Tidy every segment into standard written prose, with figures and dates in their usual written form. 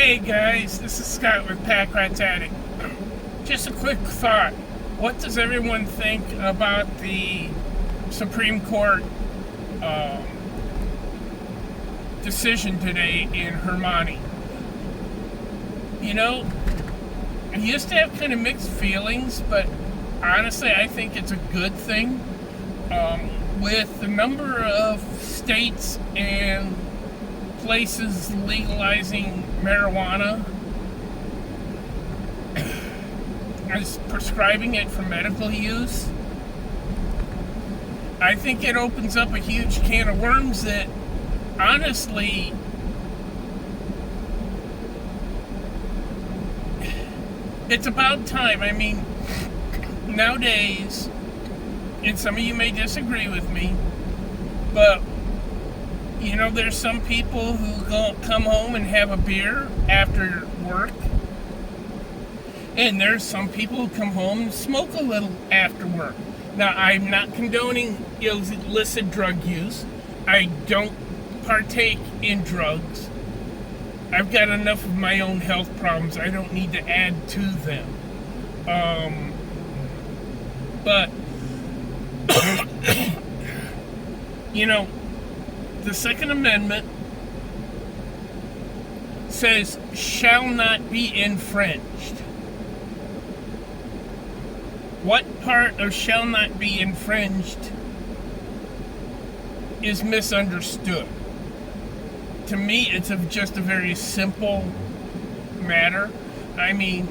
Hey guys, this is Scott with Pack Rats Attic. Just a quick thought. What does everyone think about the Supreme Court decision today in Hermione? You know, I used to have kind of mixed feelings, but honestly I think it's a good thing. With the number of states and places legalizing marijuana as prescribing it for medical use, I think it opens up a huge can of worms that honestly it's about time. I mean, nowadays, and some of you may disagree with me, but you know, there's some people who come home and have a beer after work. And there's some people who come home and smoke a little after work. Now, I'm not condoning illicit drug use. I don't partake in drugs. I've got enough of my own health problems. I don't need to add to them. But, you know, the Second Amendment says shall not be infringed. What part of shall not be infringed is misunderstood? To me, it's just a very simple matter. I mean,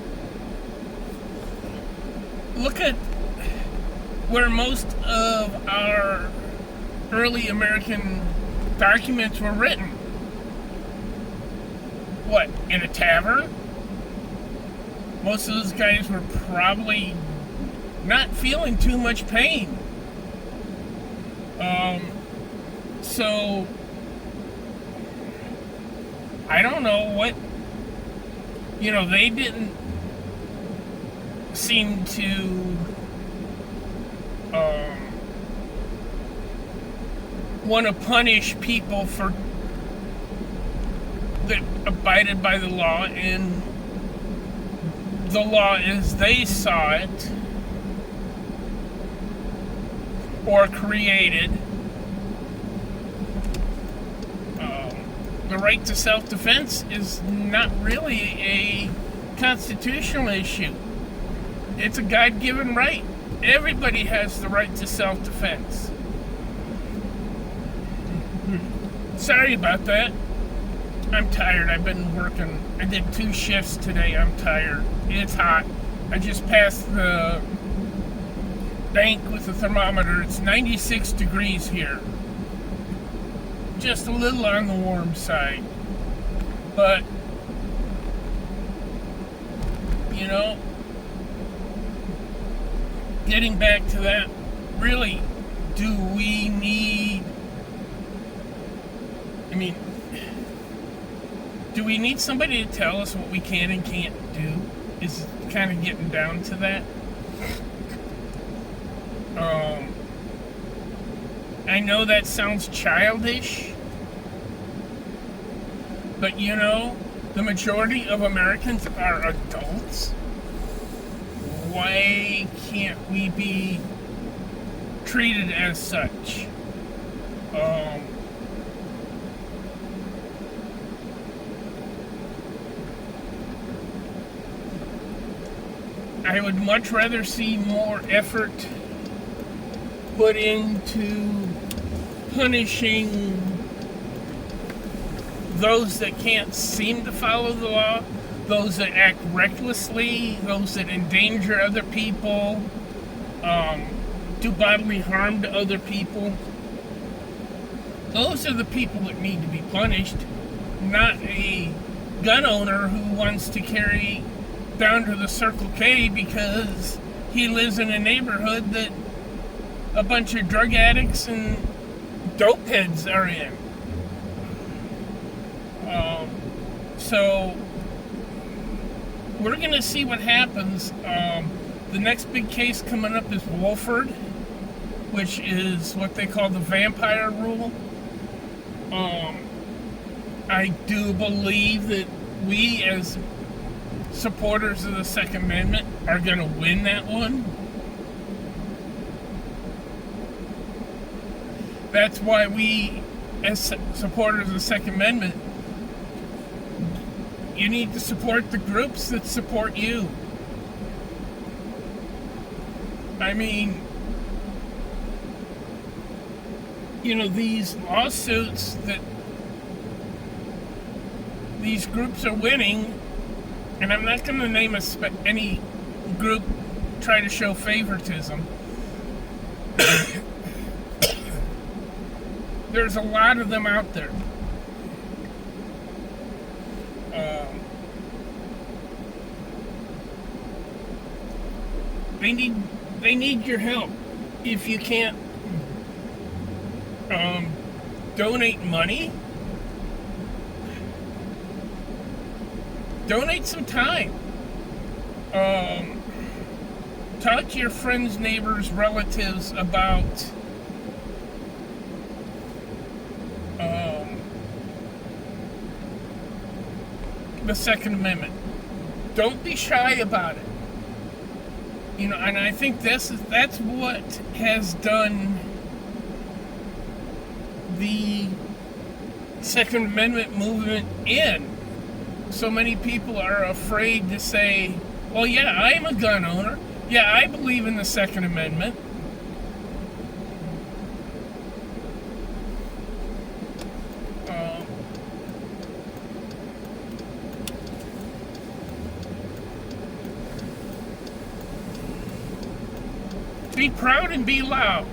look at where most of our early American documents were written. What, in a tavern? Most of those guys were probably not feeling too much pain. So I don't know what, you know, they didn't seem to want to punish people for that abided by the law, and the law as they saw it or created. The right to self-defense is not really a constitutional issue. It's a God-given right. Everybody has the right to self-defense. Sorry about that. I'm tired. I've been working. I did 2 shifts today. I'm tired. It's hot. I just passed the bank with the thermometer. It's 96 degrees here. Just a little on the warm side. But, you know, getting back to that, really, do we need, I mean, do we need somebody to tell us what we can and can't do? Is kind of getting down to that. I know that sounds childish, but you know, the majority of Americans are adults. Why can't we be treated as such? I would much rather see more effort put into punishing those that can't seem to follow the law, those that act recklessly, those that endanger other people, do bodily harm to other people. Those are the people that need to be punished, not a gun owner who wants to carry down to the Circle K because he lives in a neighborhood that a bunch of drug addicts and dope heads are in. So we're going to see what happens. The next big case coming up is Wolford, which is what they call the vampire rule. I do believe that we as supporters of the Second Amendment are going to win that one. That's why we, as supporters of the Second Amendment, you need to support the groups that support you. I mean, these lawsuits that these groups are winning, and I'm not going to name any group try to show favoritism. There's a lot of them out there. They need your help. If you can't donate money, donate some time. Talk to your friends, neighbors, relatives about the Second Amendment. Don't be shy about it. And I think that's what has done the Second Amendment movement in. So many people are afraid to say, well, yeah, I'm a gun owner. Yeah, I believe in the Second Amendment. Be proud and be loud.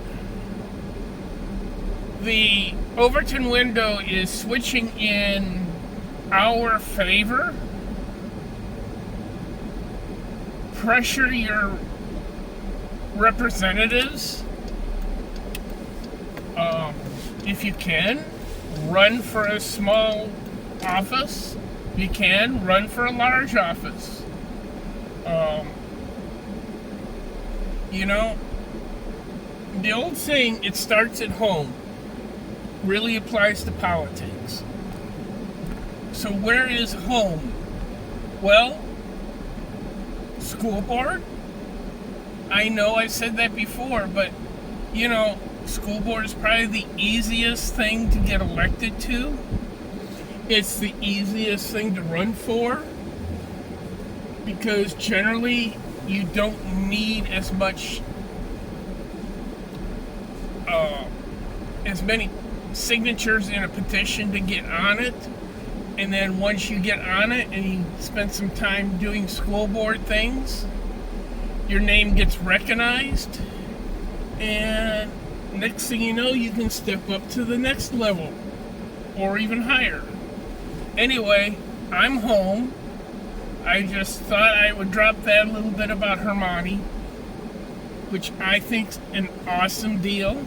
The Overton window is switching in our favor. Pressure your representatives. If you can, run for a small office. If you can, run for a large office. The old saying, it starts at home, really applies to politics. So where is home? Well, school board? I know I said that before, but, school board is probably the easiest thing to get elected to. It's the easiest thing to run for, because generally you don't need as many signatures in a petition to get on it. And then once you get on it and you spend some time doing school board things, your name gets recognized, and next thing you know, you can step up to the next level or even higher. Anyway, I'm home. I just thought I would drop that a little bit about Hermione, which I think's an awesome deal.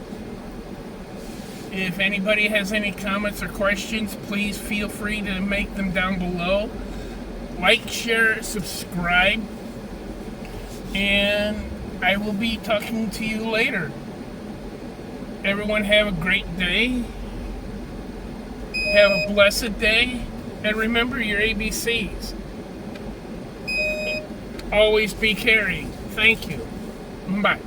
If anybody has any comments or questions, please feel free to make them down below. Like, share, subscribe, and I will be talking to you later. Everyone have a great day. Have a blessed day. And remember your ABCs. Always be caring. Thank you. Bye.